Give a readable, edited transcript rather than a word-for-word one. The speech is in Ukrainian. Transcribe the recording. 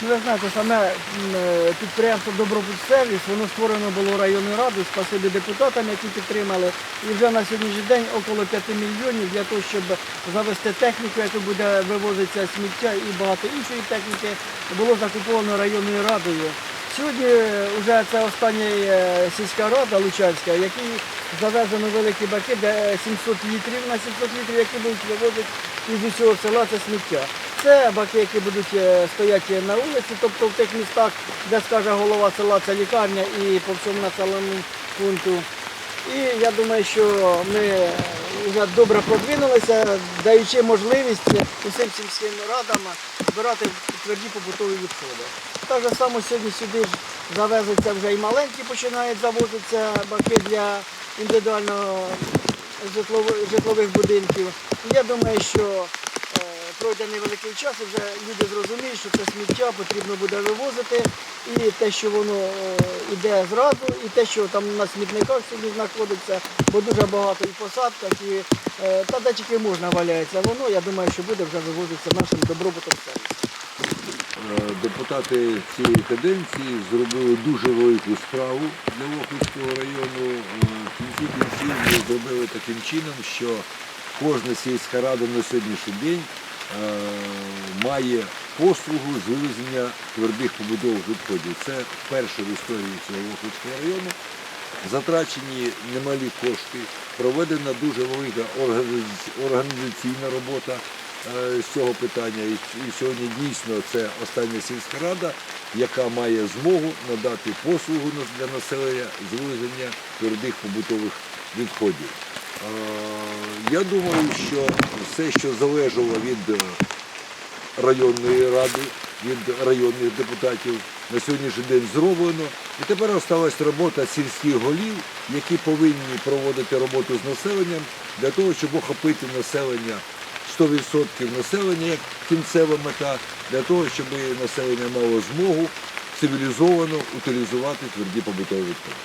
Ну, ви знаєте, саме підприємство «Добробудсервіс», воно створено було районною радою, спасибі депутатам, які підтримали. І вже на сьогоднішній день около 5 мільйонів для того, щоб завести техніку, яка буде вивозитися сміття і багато іншої техніки, було закуповано районною радою. Сьогодні вже це остання сільська рада Лучанська, в якій завезено великі баки, де 700 літрів на 700 літрів, які будуть вивозити із усього села це сміття. Це баки, які будуть стояти на вулиці, тобто в тих містах, де скаже голова села, це лікарня і по всьому населеному пункту. І я думаю, що ми вже добре продвинулися, даючи можливість усім сільським радам збирати тверді побутові відходи. Так же само сьогодні сюди ж завезуться вже і маленькі, починають завозитися баки для індивідуального житлових будинків. І я думаю, що пройде невеликий час, і вже люди зрозуміють, що це сміття потрібно буде вивозити, і те, що воно йде зразу, і те, що там на смітниках сьогодні знаходиться, бо дуже багато і посадках, і та де тільки можна валяється воно, я думаю, що буде вже вивозитися нашим добробутом сервісом. Депутати цієї каденції зробили дуже велику справу для Охридського району. В кінці кінців ми зробили таким чином, що кожна сільська рада на сьогоднішній день має послугу з вивезення твердих побутових відходів. Це вперше в історії цього Охридського району. Затрачені немалі кошти, проведена дуже велика організаційна робота з цього питання. І сьогодні дійсно це остання сільська рада, яка має змогу надати послугу для населення з вивезення твердих побутових відходів. Я думаю, що все, що залежало від районної ради, від районних депутатів, на сьогоднішній день зроблено. І тепер залишилась робота сільських голів, які повинні проводити роботу з населенням для того, щоб охопити населення, 100% населення як кінцева мета, для того, щоб населення мало змогу цивілізовано утилізувати тверді побутові відходи.